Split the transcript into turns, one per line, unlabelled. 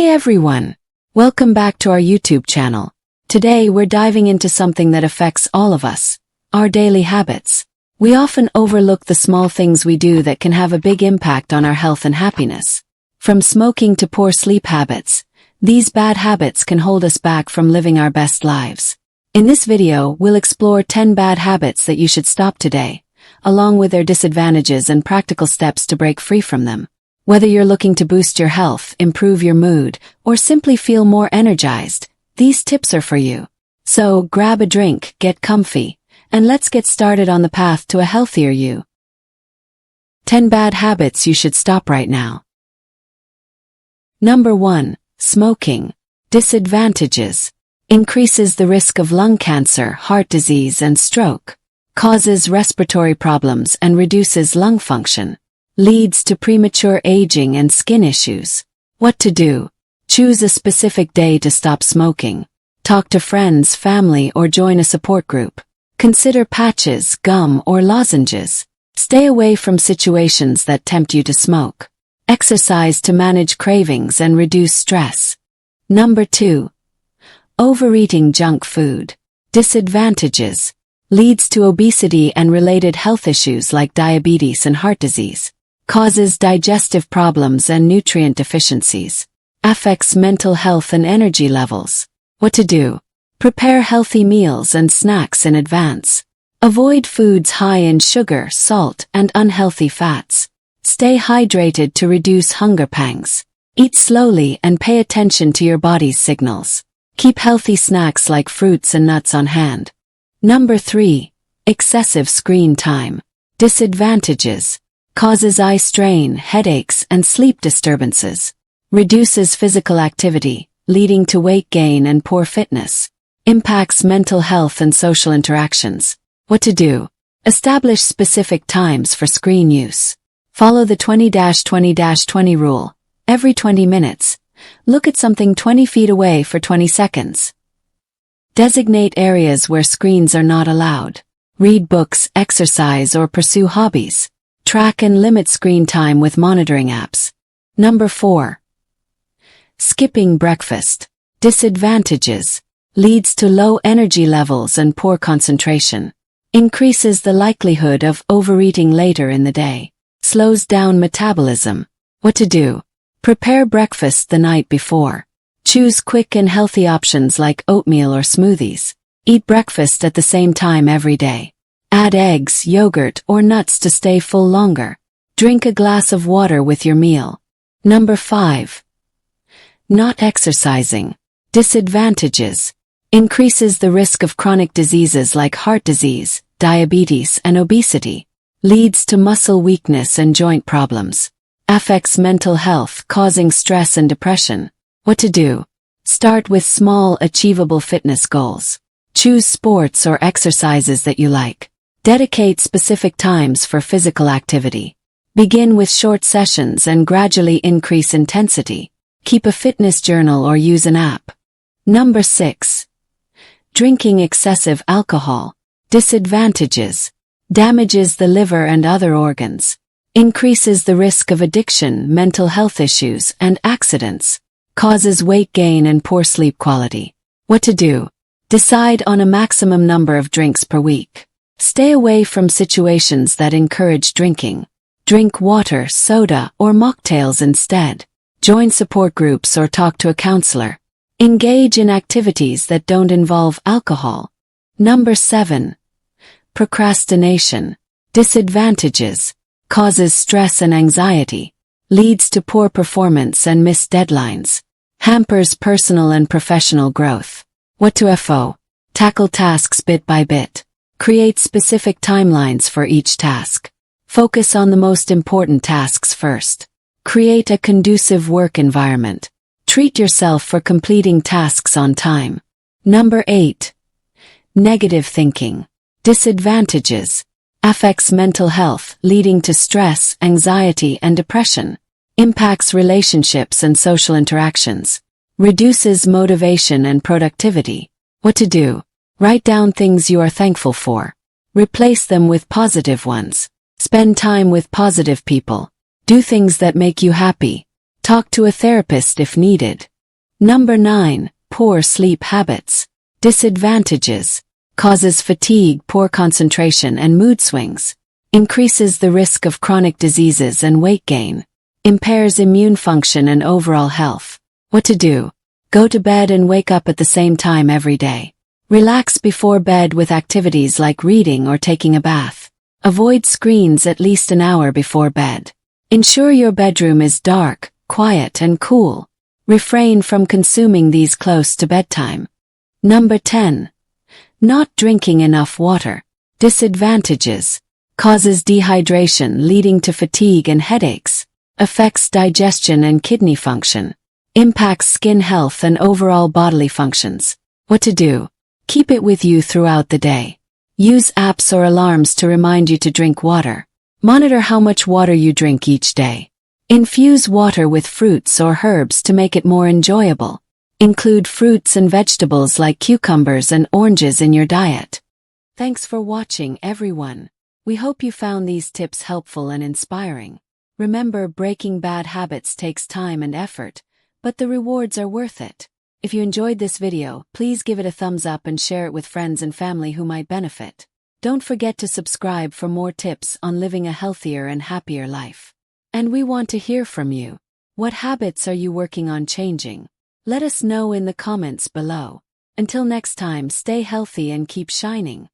everyone! Welcome back to our YouTube channel. Today we're diving into something that affects all of us, our daily habits. We often overlook the small things we do that can have a big impact on our health and happiness. From smoking to poor sleep habits, these bad habits can hold us back from living our best lives. In this video, we'll explore 10 bad habits that you should stop today, along with their disadvantages and practical steps to break free from them. Whether you're looking to boost your health, improve your mood, or simply feel more energized, these tips are for you. So grab a drink, get comfy, and let's get started on the path to a healthier you. 10 bad habits you should stop right now. Number 1. Smoking. Disadvantages. Increases the risk of lung cancer, heart disease, and stroke. Causes respiratory problems and reduces lung function. Leads to premature aging and skin issues. What to do? Choose a specific day to stop smoking. Talk to friends, family, or join a support group. Consider patches, gum, or lozenges. Stay away from situations that tempt you to smoke. Exercise to manage cravings and reduce stress. Number 2. Overeating junk food. Disadvantages. Leads to obesity and related health issues like diabetes and heart disease. Causes digestive problems and nutrient deficiencies. Affects mental health and energy levels. What to do? Prepare healthy meals and snacks in advance. Avoid foods high in sugar, salt, and unhealthy fats. Stay hydrated to reduce hunger pangs. Eat slowly and pay attention to your body's signals. Keep healthy snacks like fruits and nuts on hand. Number 3. Excessive screen time. Disadvantages. Causes eye strain, headaches, and sleep disturbances. Reduces physical activity, leading to weight gain and poor fitness. Impacts mental health and social interactions. What to do? Establish specific times for screen use. Follow the 20-20-20 rule. Every 20 minutes, look at something 20 feet away for 20 seconds. Designate areas where screens are not allowed. Read books, exercise, or pursue hobbies. Track and limit screen time with monitoring apps. Number 4. Skipping breakfast. Disadvantages. Leads to low energy levels and poor concentration. Increases the likelihood of overeating later in the day. Slows down metabolism. What to do? Prepare breakfast the night before. Choose quick and healthy options like oatmeal or smoothies. Eat breakfast at the same time every day. Add eggs, yogurt, or nuts to stay full longer. Drink a glass of water with your meal. Number 5. Not exercising. Disadvantages. Increases the risk of chronic diseases like heart disease, diabetes, and obesity. Leads to muscle weakness and joint problems. Affects mental health, causing stress and depression. What to do? Start with small, achievable fitness goals. Choose sports or exercises that you like. Dedicate specific times for physical activity. Begin with short sessions and gradually increase intensity. Keep a fitness journal or use an app. Number 6. Drinking excessive alcohol. Disadvantages. Damages the liver and other organs. Increases the risk of addiction, mental health issues, and accidents. Causes weight gain and poor sleep quality. What to do? Decide on a maximum number of drinks per week. Stay away from situations that encourage drinking. Drink water, soda, or mocktails instead. Join support groups or talk to a counselor. Engage in activities that don't involve alcohol. Number 7. Procrastination. Disadvantages. Causes stress and anxiety. Leads to poor performance and missed deadlines. Hampers personal and professional growth. What to do? Tackle tasks bit by bit. Create specific timelines for each task. Focus on the most important tasks first. Create a conducive work environment. Treat yourself for completing tasks on time. Number 8. Negative thinking. Disadvantages. Affects mental health, leading to stress, anxiety, and depression. Impacts relationships and social interactions. Reduces motivation and productivity. What to do? Write down things you are thankful for. Replace them with positive ones. Spend time with positive people. Do things that make you happy. Talk to a therapist if needed. Number 9. Poor sleep habits. Disadvantages. Causes fatigue, poor concentration, and mood swings. Increases the risk of chronic diseases and weight gain. Impairs immune function and overall health. What to do? Go to bed and wake up at the same time every day. Relax before bed with activities like reading or taking a bath. Avoid screens at least an hour before bed. Ensure your bedroom is dark, quiet, and cool. Refrain from consuming these close to bedtime. Number 10. Not drinking enough water. Disadvantages. Causes dehydration leading to fatigue and headaches. Affects digestion and kidney function. Impacts skin health and overall bodily functions. What to do? Keep it with you throughout the day. Use apps or alarms to remind you to drink water. Monitor how much water you drink each day. Infuse water with fruits or herbs to make it more enjoyable. Include fruits and vegetables like cucumbers and oranges in your diet. Thanks for watching, everyone. We hope you found these tips helpful and inspiring. Remember, breaking bad habits takes time and effort, but the rewards are worth it. If you enjoyed this video, please give it a thumbs up and share it with friends and family who might benefit. Don't forget to subscribe for more tips on living a healthier and happier life. And we want to hear from you. What habits are you working on changing? Let us know in the comments below. Until next time, stay healthy and keep shining.